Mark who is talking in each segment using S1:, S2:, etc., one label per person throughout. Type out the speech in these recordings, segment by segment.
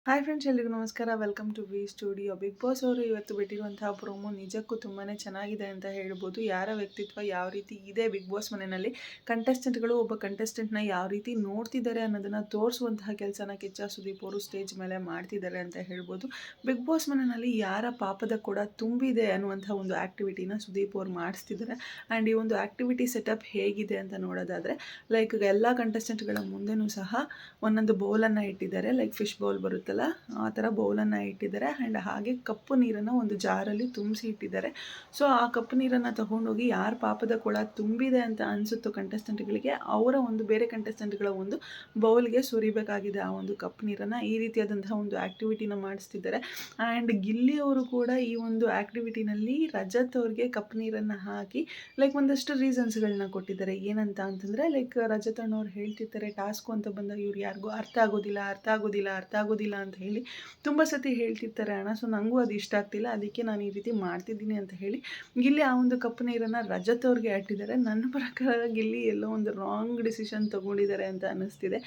S1: Hi friends, ಎಲ್ರಿಗೂ ನಮಸ್ಕಾರ. Welcome to V studio. Big Boss ಅವರು ಇವತ್ತು ಬಿಟ್ಟಿರುವಂತಹ ಪ್ರೋಮೋ ನಿಜಕ್ಕೂ ತುಂಬಾ ಚೆನ್ನಾಗಿದೆ ಅಂತ ಹೇಳ್ಬೋದು. ಯಾರ ವ್ಯಕ್ತಿತ್ವ ಯಾವ ರೀತಿ ಇದೆ ಬಿಗ್ ಬಾಸ್ ಮನೆಯಲ್ಲಿ, ಕಂಟೆಸ್ಟೆಂಟ್ಗಳು ಒಬ್ಬ ಕಂಟೆಸ್ಟೆಂಟ್ನ ಯಾವ ರೀತಿ ನೋಡ್ತಿದ್ದಾರೆ ಅನ್ನೋದನ್ನು ತೋರಿಸುವಂತಹ ಕೆಲಸನ ಕಿಚ್ಚ ಸುದೀಪ್ ಅವರು ಸ್ಟೇಜ್ ಮೇಲೆ ಮಾಡ್ತಿದ್ದಾರೆ ಅಂತ ಹೇಳ್ಬೋದು. ಬಿಗ್ ಬಾಸ್ ಮನೆಯಲ್ಲಿ ಯಾರ ಪಾಪದ ಕೂಡ ತುಂಬಿದೆ ಅನ್ನುವಂಥ ಒಂದು ಆ್ಯಕ್ಟಿವಿಟಿನ ಸುದೀಪ್ ಅವರು ಮಾಡಿಸ್ತಿದ್ದಾರೆ. ಆ್ಯಂಡ್ ಈ ಒಂದು ಆ್ಯಕ್ಟಿವಿಟಿ ಸೆಟಪ್ ಹೇಗಿದೆ ಅಂತ ನೋಡೋದಾದರೆ, ಲೈಕ್ ಎಲ್ಲ ಕಂಟೆಸ್ಟೆಂಟ್ಗಳ ಮುಂದೆನೂ ಸಹ ಒಂದೊಂದು ಬೌಲನ್ನು ಇಟ್ಟಿದ್ದಾರೆ. ಲೈಕ್ ಫಿಶ್ ಬೌಲ್ ಬರುತ್ತೆ, ಆ ಥರ ಬೌಲನ್ನು ಇಟ್ಟಿದ್ದಾರೆ. ಆ್ಯಂಡ್ ಹಾಗೆ ಕಪ್ಪು ನೀರನ್ನು ಒಂದು ಜಾರಲ್ಲಿ ತುಂಬಿಸಿ ಇಟ್ಟಿದ್ದಾರೆ. ಸೊ ಆ ಕಪ್ಪು ನೀರನ್ನು ತಗೊಂಡೋಗಿ ಯಾರ ಪಾಪದ ಕೊಳ ತುಂಬಿದೆ ಅಂತ ಅನಿಸುತ್ತೋ ಕಂಟೆಸ್ಟೆಂಟ್ಗಳಿಗೆ, ಅವರ ಒಂದು ಬೇರೆ ಕಂಟೆಸ್ಟೆಂಟ್ಗಳ ಒಂದು ಬೌಲ್ಗೆ ಸುರಿಬೇಕಾಗಿದೆ ಆ ಒಂದು ಕಪ್ಪು ನೀರನ್ನು. ಈ ರೀತಿಯಾದಂತಹ ಒಂದು ಆ್ಯಕ್ಟಿವಿಟಿನ ಮಾಡಿಸ್ತಿದ್ದಾರೆ. ಆ್ಯಂಡ್ ಗಿಲ್ಲಿ ಅವರು ಕೂಡ ಈ ಒಂದು ಆ್ಯಕ್ಟಿವಿಟಿನಲ್ಲಿ ರಜತ್ ಅವ್ರಿಗೆ ಕಪ್ಪು ನೀರನ್ನು ಹಾಕಿ ಲೈಕ್ ಒಂದಷ್ಟು ರೀಸನ್ಸ್ಗಳನ್ನ ಕೊಟ್ಟಿದ್ದಾರೆ. ಏನಂತ ಅಂತಂದರೆ, ಲೈಕ್ ರಜತ್ ಅಣ್ಣವ್ರು ಹೇಳ್ತಿರ್ತಾರೆ, ಟಾಸ್ಕು ಅಂತ ಬಂದಾಗ ಇವ್ರು ಯಾರಿಗೂ ಅರ್ಥ ಆಗೋದಿಲ್ಲ ಅಂತ ಹೇಳಿ ತುಂಬ ಸತಿ ಹೇಳ್ತಿರ್ತಾರೆ ಅಣ್ಣ. ಸೊ ನನಗೂ ಅದು ಇಷ್ಟ ಆಗ್ತಿಲ್ಲ, ಅದಕ್ಕೆ ನಾನು ಈ ರೀತಿ ಮಾಡ್ತಿದ್ದೀನಿ ಅಂತ ಹೇಳಿ ಗಿಲ್ಲಿ ಆ ಒಂದು ಕಪ್ಪು ನೀರನ್ನು ರಜತ್ ಅವ್ರಿಗೆ ಅಟ್ಟಿದ್ದಾರೆ. ನನ್ನ ಪ್ರಕಾರ ಗಿಲ್ಲಿ ಎಲ್ಲೋ ಒಂದು ರಾಂಗ್ ಡಿಸಿಷನ್ ತೊಗೊಂಡಿದ್ದಾರೆ ಅಂತ ಅನ್ನಿಸ್ತಿದೆ.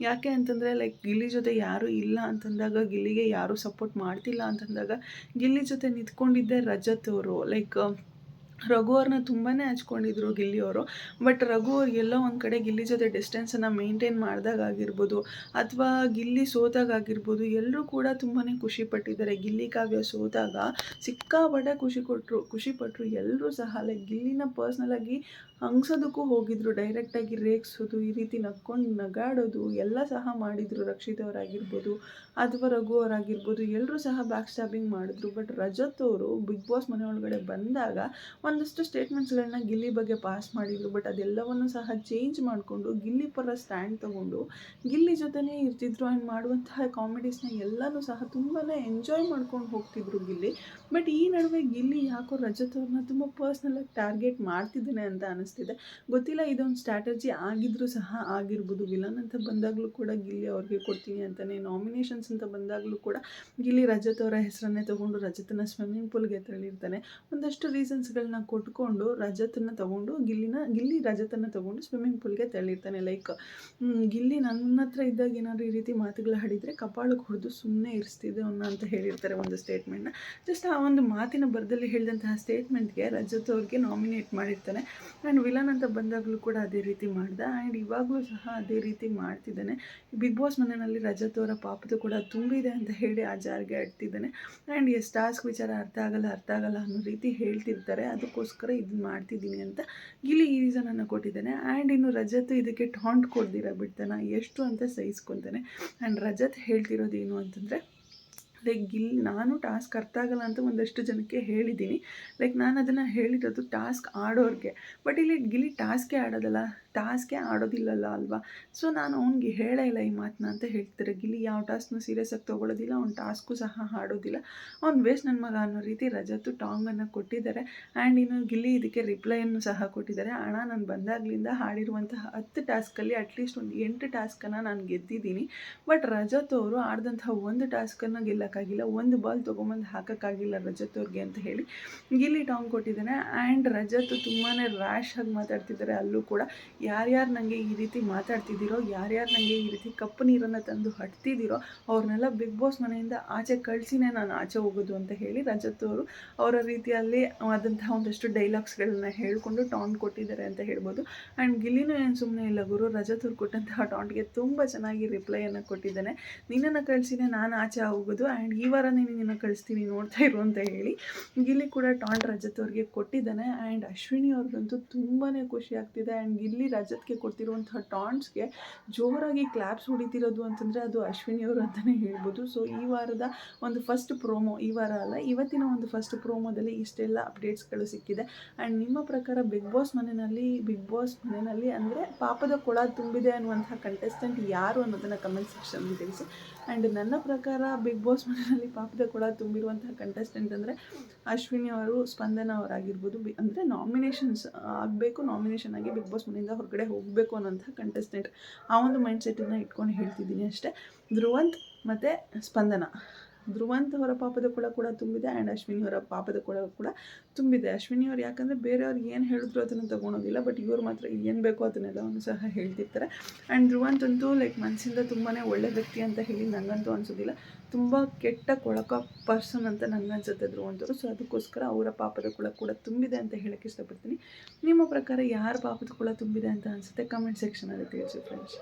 S1: ಯಾಕೆ ಅಂತಂದರೆ, ಲೈಕ್ ಗಿಲ್ಲಿ ಜೊತೆ ಯಾರೂ ಇಲ್ಲ ಅಂತಂದಾಗ, ಗಿಲ್ಲಿಗೆ ಯಾರೂ ಸಪೋರ್ಟ್ ಮಾಡ್ತಿಲ್ಲ ಅಂತಂದಾಗ ಗಿಲ್ಲಿ ಜೊತೆ ನಿಂತ್ಕೊಂಡಿದ್ದೆ ರಜತ್ ಅವರು. ಲೈಕ್ ರಘು ಅವ್ರನ್ನ ತುಂಬಾ ಹಚ್ಕೊಂಡಿದ್ರು ಗಿಲ್ಲಿಯವರು. ಬಟ್ ರಘು ಅವ್ರು ಎಲ್ಲೋ ಒಂದು ಕಡೆ ಗಿಲ್ಲಿ ಜೊತೆ ಡಿಸ್ಟೆನ್ಸನ್ನು ಮೇಂಟೈನ್ ಮಾಡಿದಾಗಿರ್ಬೋದು, ಅಥವಾ ಗಿಲ್ಲಿ ಸೋತಾಗಿರ್ಬೋದು, ಎಲ್ಲರೂ ಕೂಡ ತುಂಬಾ ಖುಷಿಪಟ್ಟಿದ್ದಾರೆ. ಗಿಲ್ಲಿ ಕಾವ್ಯ ಸೋತಾಗ ಸಿಕ್ಕಾಪಟ್ಟೆ ಖುಷಿಪಟ್ಟರು ಎಲ್ಲರೂ ಸಹ. ಲೈಕ್ ಗಿಲ್ಲಿನ ಪರ್ಸ್ನಲಾಗಿ ಹಂಗ್ಸೋದಕ್ಕೂ ಹೋಗಿದ್ರು, ಡೈರೆಕ್ಟಾಗಿ ರೇಗಿಸೋದು, ಈ ರೀತಿ ನಗಾಡೋದು ಎಲ್ಲ ಸಹ ಮಾಡಿದರು. ರಕ್ಷಿತ್ ಅವರಾಗಿರ್ಬೋದು ಅಥವಾ ರಘು ಅವರಾಗಿರ್ಬೋದು, ಎಲ್ಲರೂ ಸಹ ಬ್ಯಾಕ್ ಸ್ಟ್ಯಾಬಿಂಗ್ ಮಾಡಿದ್ರು. ಬಟ್ ರಜತ್ ಅವರು ಬಿಗ್ ಬಾಸ್ ಮನೆ ಒಳಗಡೆ ಬಂದಾಗ ಒಂದಷ್ಟು ಸ್ಟೇಟ್ಮೆಂಟ್ಸ್ಗಳನ್ನ ಗಿಲ್ಲಿ ಬಗ್ಗೆ ಪಾಸ್ ಮಾಡಿದರು. ಬಟ್ ಅದೆಲ್ಲವನ್ನು ಸಹ ಚೇಂಜ್ ಮಾಡಿಕೊಂಡು ಗಿಲ್ಲಿ ಪರ ಸ್ಟ್ಯಾಂಡ್ ತೊಗೊಂಡು ಗಿಲ್ಲಿ ಜೊತೆನೇ ಇರ್ತಿದ್ರು. ಆ್ಯಂಡ್ ಮಾಡುವಂತಹ ಕಾಮಿಡೀಸ್ನ ಎಲ್ಲನೂ ಸಹ ತುಂಬಾ ಎಂಜಾಯ್ ಮಾಡ್ಕೊಂಡು ಹೋಗ್ತಿದ್ರು ಗಿಲ್ಲಿ. ಬಟ್ ಈ ನಡುವೆ ಗಿಲ್ಲಿ ಯಾಕೋ ರಜತ್ ಅವ್ರನ್ನ ತುಂಬ ಪರ್ಸ್ನಲಾಗಿ ಟಾರ್ಗೆಟ್ ಮಾಡ್ತಿದ್ದಾನೆ ಅಂತ ಅನಿಸ್ತಿದೆ. ಗೊತ್ತಿಲ್ಲ, ಇದೊಂದು ಸ್ಟ್ರಾಟಜಿ ಆಗಿದ್ರೂ ಸಹ ಆಗಿರ್ಬೋದು. ವಿಲನ್ ಅಂತ ಬಂದಾಗಲೂ ಕೂಡ ಗಿಲ್ಲಿ ಅವ್ರಿಗೆ ಕೊಡ್ತೀನಿ ಅಂತಲೇ, ನಾಮಿನೇಷನ್ಸ್ ಅಂತ ಬಂದಾಗಲೂ ಕೂಡ ಗಿಲ್ಲಿ ರಜತ್ ಅವರ ಹೆಸರನ್ನೇ ತೊಗೊಂಡು ರಜತನ ಸ್ವಿಮ್ಮಿಂಗ್ ಪೂಲ್ಗೆ ತಳ್ಳಿರ್ತಾನೆ. ಒಂದಷ್ಟು ರೀಸನ್ಸ್ಗಳನ್ನ ಕೊಟ್ಕೊಂಡು ರಜತನ್ನು ತೊಗೊಂಡು ಗಿಲ್ಲಿ ರಜತನ್ನು ತೊಗೊಂಡು ಸ್ವಿಮ್ಮಿಂಗ್ ಪೂಲ್ಗೆ ತಳ್ಳಿರ್ತಾನೆ. ಲೈಕ್ ಗಿಲ್ಲಿ ನನ್ನ ಹತ್ರ ಇದ್ದಾಗ ಏನಾದರೂ ಈ ರೀತಿ ಮಾತುಗಳು ಆಡಿದರೆ ಕಪಾಳಕ್ಕೆ ಹೊಡೆದು ಸುಮ್ಮನೆ ಇರಿಸ್ತಿದ್ದೆ ಅವನ್ನ ಅಂತ ಹೇಳಿರ್ತಾರೆ ಒಂದು ಸ್ಟೇಟ್ಮೆಂಟ್ನ. ಜಸ್ಟ್ ಆ ಒಂದು ಮಾತಿನ ಬರದಲ್ಲಿ ಹೇಳಿದಂತಹ ಸ್ಟೇಟ್ಮೆಂಟ್ಗೆ ರಜತ್ ಅವ್ರಿಗೆ ನಾಮಿನೇಟ್ ಮಾಡಿರ್ತಾನೆ. ಆ್ಯಂಡ್ ವಿಲನ್ ಅಂತ ಬಂದಾಗಲೂ ಕೂಡ ಅದೇ ರೀತಿ ಮಾಡ್ದೆ. ಆ್ಯಂಡ್ ಇವಾಗಲೂ ಸಹ ಅದೇ ರೀತಿ ಮಾಡ್ತಿದ್ದಾನೆ. ಬಿಗ್ ಬಾಸ್ ಮನೆಯಲ್ಲಿ ರಜತ್ ಅವರ ಪಾಪದ ಕೂಡ ತುಂಬಿದೆ ಅಂತ ಹೇಳಿ ಆ ಜಾರಿಗೆ ಅಡ್ತಿದ್ದಾನೆ. ಆ್ಯಂಡ್ ಎಷ್ಟು ಟಾಸ್ಕ್ ವಿಚಾರ ಅರ್ಥ ಆಗಲ್ಲ ಅನ್ನೋ ರೀತಿ ಹೇಳ್ತಿರ್ತಾರೆ. ಅದಕ್ಕೋಸ್ಕರ ಇದನ್ನು ಮಾಡ್ತಿದ್ದೀನಿ ಅಂತ ಗಿಲ್ಲಿ ಈ ರೀಸನನ್ನು ಕೊಟ್ಟಿದ್ದಾನೆ. ಆ್ಯಂಡ್ ಇನ್ನು ರಜತ್ ಇದಕ್ಕೆ ಟಾಂಟ್ ಕೊಡ್ದಿರ ಬಿಡ್ತಾನೆ, ಎಷ್ಟು ಅಂತ ಸಹಿಸ್ಕೊತಾನೆ. ಆ್ಯಂಡ್ ರಜತ್ ಹೇಳ್ತಿರೋದೇನು ಅಂತಂದರೆ, ಲೈಕ್ ನಾನು ಟಾಸ್ಕ್ ಅರ್ಥ ಆಗಲ್ಲ ಅಂತ ಒಂದಷ್ಟು ಜನಕ್ಕೆ ಹೇಳಿದ್ದೀನಿ. ಲೈಕ್ ನಾನು ಅದನ್ನು ಹೇಳಿರೋದು ಟಾಸ್ಕ್ ಆಡೋರಿಗೆ. ಬಟ್ ಇಲ್ಲಿ ಗಿಲ್ಲಿ ಟಾಸ್ಕೇ ಆಡೋದಿಲ್ಲಲ್ಲ ಅಲ್ವಾ. ಸೊ ನಾನು ಅವ್ನಿಗೆ ಹೇಳೇ ಇಲ್ಲ ಈ ಮಾತನ್ನ ಅಂತ ಹೇಳ್ತಾರೆ. ಗಿಲ್ಲಿ ಯಾವ ಟಾಸ್ಕ್ನು ಸೀರಿಯಸ್ ಆಗಿ ತೊಗೊಳ್ಳೋದಿಲ್ಲ, ಅವ್ನು ಟಾಸ್ಕು ಸಹ ಆಡೋದಿಲ್ಲ, ಅವ್ನು ವೇಸ್ಟ್ ನನ್ನ ಮಗ ಅನ್ನೋ ರೀತಿ ರಜತ್ತು ಟಾಂಗನ್ನು ಕೊಟ್ಟಿದ್ದಾರೆ. ಆ್ಯಂಡ್ ಇನ್ನು ಗಿಲ್ಲಿ ಇದಕ್ಕೆ ರಿಪ್ಲೈಯನ್ನು ಸಹ ಕೊಟ್ಟಿದ್ದಾರೆ. ಅಣ್ಣ, ನಾನು ಬಂದಾಗಲಿಂದ ಆಡಿರುವಂತಹ 10 ಟಾಸ್ಕಲ್ಲಿ ಅಟ್ಲೀಸ್ಟ್ ಒಂದು 8 ಟಾಸ್ಕನ್ನು ನಾನು ಗೆದ್ದಿದ್ದೀನಿ. ಬಟ್ ರಜತ್ ಅವರು ಆಡಿದಂತಹ ಒಂದು ಟಾಸ್ಕನ್ನು ಗೆಲ್ಲಕ್ಕಾಗಿಲ್ಲ, ಒಂದು ಬಾಲ್ ತೊಗೊಂಬಂದು ಹಾಕೋಕ್ಕಾಗಿಲ್ಲ ರಜತ್ ಅವ್ರಿಗೆ ಅಂತ ಹೇಳಿ ಗಿಲ್ಲಿ ಟಾಂಗ್ ಕೊಟ್ಟಿದ್ದಾನೆ. ಆ್ಯಂಡ್ ರಜತ್ ತುಂಬಾ ರ್ಯಾಶ್ ಆಗಿ ಮಾತಾಡ್ತಿದ್ದಾರೆ. ಅಲ್ಲೂ ಕೂಡ ಯಾರ್ಯಾರು ನನಗೆ ಈ ರೀತಿ ಮಾತಾಡ್ತಿದ್ದೀರೋ, ಯಾರ್ಯಾರು ನನಗೆ ಈ ರೀತಿ ಕಪ್ಪು ನೀರನ್ನು ತಂದು ಹಟ್ತಿದ್ದೀರೋ ಅವ್ರನ್ನೆಲ್ಲ ಬಿಗ್ ಬಾಸ್ ಮನೆಯಿಂದ ಆಚೆ ಕಳಿಸಿನೇ ನಾನು ಆಚೆ ಹೋಗೋದು ಅಂತ ಹೇಳಿ ರಜತ್ ಅವರು ಅವರ ರೀತಿಯಲ್ಲಿ ಆದಂತಹ ಒಂದಷ್ಟು ಡೈಲಾಗ್ಸ್ಗಳನ್ನ ಹೇಳಿಕೊಂಡು ಟಾಂಟ್ ಕೊಟ್ಟಿದ್ದಾರೆ ಅಂತ ಹೇಳ್ಬೋದು. ಆ್ಯಂಡ್ ಗಿಲ್ಲಿನೂ ಏನು ಸುಮ್ಮನೆ ಇಲ್ಲ ಗುರು, ರಜತ್ ಅವ್ರು ಕೊಟ್ಟಂತಹ ಟಾಂಟ್ಗೆ ತುಂಬ ಚೆನ್ನಾಗಿ ರಿಪ್ಲೈಯನ್ನು ಕೊಟ್ಟಿದ್ದಾನೆ. ನಿನ್ನನ್ನು ಕಳಿಸಿನೇ ನಾನು ಆಚೆ ಹೋಗೋದು, ಆ್ಯಂಡ್ ಈ ವಾರನೇ ನಿನ್ನನ್ನು ಕಳಿಸ್ತೀನಿ, ನೋಡ್ತಾ ಇರು ಅಂತ ಹೇಳಿ ಗಿಲ್ಲಿ ಕೂಡ ಟಾಂಟ್ ರಜತ್ ಅವ್ರಿಗೆ ಕೊಟ್ಟಿದ್ದಾನೆ. ಆ್ಯಂಡ್ ಅಶ್ವಿನಿ ಅವ್ರಿಗಂತೂ ತುಂಬಾ ಖುಷಿ ಆಗ್ತಿದೆ. ಆ್ಯಂಡ್ ಗಿಲ್ಲಿ ರಜತ್ಗೆ ಕೊಡ್ತಿರುವಂತಹ ಟಾಂಟ್ಸ್ಗೆ ಜೋರಾಗಿ ಕ್ಲಾಪ್ಸ್ ಹೊಡಿತಿರೋದು ಅಂತಂದರೆ ಅದು ಅಶ್ವಿನಿ ಅವರು ಅಂತಲೇ ಹೇಳ್ಬೋದು. ಸೊ ಈ ವಾರದ ಒಂದು ಫಸ್ಟ್ ಪ್ರೋಮೋ, ಈ ವಾರ ಅಲ್ಲ ಇವತ್ತಿನ ಒಂದು ಫಸ್ಟ್ ಪ್ರೋಮೋದಲ್ಲಿ ಇಷ್ಟೆಲ್ಲ ಅಪ್ಡೇಟ್ಸ್ಗಳು ಸಿಕ್ಕಿದೆ. ಆ್ಯಂಡ್ ನಿಮ್ಮ ಪ್ರಕಾರ ಬಿಗ್ ಬಾಸ್ ಮನೆಯಲ್ಲಿ ಅಂದರೆ ಪಾಪದ ಕೊಳ ತುಂಬಿದೆ ಅನ್ನುವಂಥ ಕಂಟೆಸ್ಟೆಂಟ್ ಯಾರು ಅನ್ನೋದನ್ನು ಕಮೆಂಟ್ ಸೆಕ್ಷನಲ್ಲಿ ತಿಳಿಸಿ. ಆ್ಯಂಡ್ ನನ್ನ ಪ್ರಕಾರ ಬಿಗ್ ಬಾಸ್ ಮನೆಯಲ್ಲಿ ಪಾಪದ ಕೊಳ ತುಂಬಿರುವಂತಹ ಕಂಟೆಸ್ಟೆಂಟ್ ಅಂದರೆ ಅಶ್ವಿನಿ ಅವರು, ಸ್ಪಂದನ ಅವರಾಗಿರ್ಬೋದು. ಅಂದರೆ ನಾಮಿನೇಷನ್ಸ್ ಆಗಬೇಕು, ನಾಮಿನೇಷನ್ ಆಗಿ ಬಿಗ್ ಬಾಸ್ ಮನೆಯಿಂದ ಹೊರಗಡೆ ಹೋಗಬೇಕು ಅನ್ನೋಂಥ ಕಂಟೆಸ್ಟೆಂಟ್, ಆ ಒಂದು ಮೈಂಡ್ ಸೆಟ್ಟನ್ನು ಇಟ್ಕೊಂಡು ಹೇಳ್ತಿದ್ದೀನಿ ಅಷ್ಟೇ. ಧ್ರುವಂತ್ ಮತ್ತು ಸ್ಪಂದನ ಧ್ರುವಂತ್ ಅವರ ಪಾಪದ ಕೊಳ ಕೂಡ ತುಂಬಿದೆ ಆ್ಯಂಡ್ ಅಶ್ವಿನಿ ಅವರ ಪಾಪದ ಕೊಳ ಕೂಡ ತುಂಬಿದೆ. ಅಶ್ವಿನಿ ಅವ್ರು ಯಾಕಂದರೆ ಬೇರೆಯವ್ರಿಗೆ ಏನು ಹೇಳಿದ್ರು ಅದನ್ನು ತೊಗೊಳೋದಿಲ್ಲ, ಬಟ್ ಇವ್ರು ಮಾತ್ರ ಏನು ಬೇಕೋ ಅದನ್ನೆಲ್ಲವನ್ನು ಸಹ ಹೇಳ್ತಿರ್ತಾರೆ. ಆ್ಯಂಡ್ ಧ್ರುವಂತ್ ಅಂತೂ ಲೈಕ್ ಮನಸ್ಸಿಂದ ತುಂಬಾ ಒಳ್ಳೆ ವ್ಯಕ್ತಿ ಅಂತ ಹೇಳಿ ನನಗಂತೂ ಅನಿಸೋದಿಲ್ಲ, ತುಂಬ ಕೆಟ್ಟ ಕೊಳಕ ಪರ್ಸನ್ ಅಂತ ನನಗನ್ಸುತ್ತೆ ಧ್ರುವಂತ್ ಅವರು. ಸೊ ಅದಕ್ಕೋಸ್ಕರ ಅವರ ಪಾಪದ ಕೊಳ ಕೂಡ ತುಂಬಿದೆ ಅಂತ ಹೇಳೋಕ್ಕೆ ಇಷ್ಟಪಡ್ತೀನಿ. ನಿಮ್ಮ ಪ್ರಕಾರ ಯಾರ ಪಾಪದ ಕೊಳ ತುಂಬಿದೆ ಅಂತ ಅನಿಸುತ್ತೆ ಕಮೆಂಟ್ ಸೆಕ್ಷನಲ್ಲಿ ತಿಳಿಸಿ ಫ್ರೆಂಡ್ಸ್.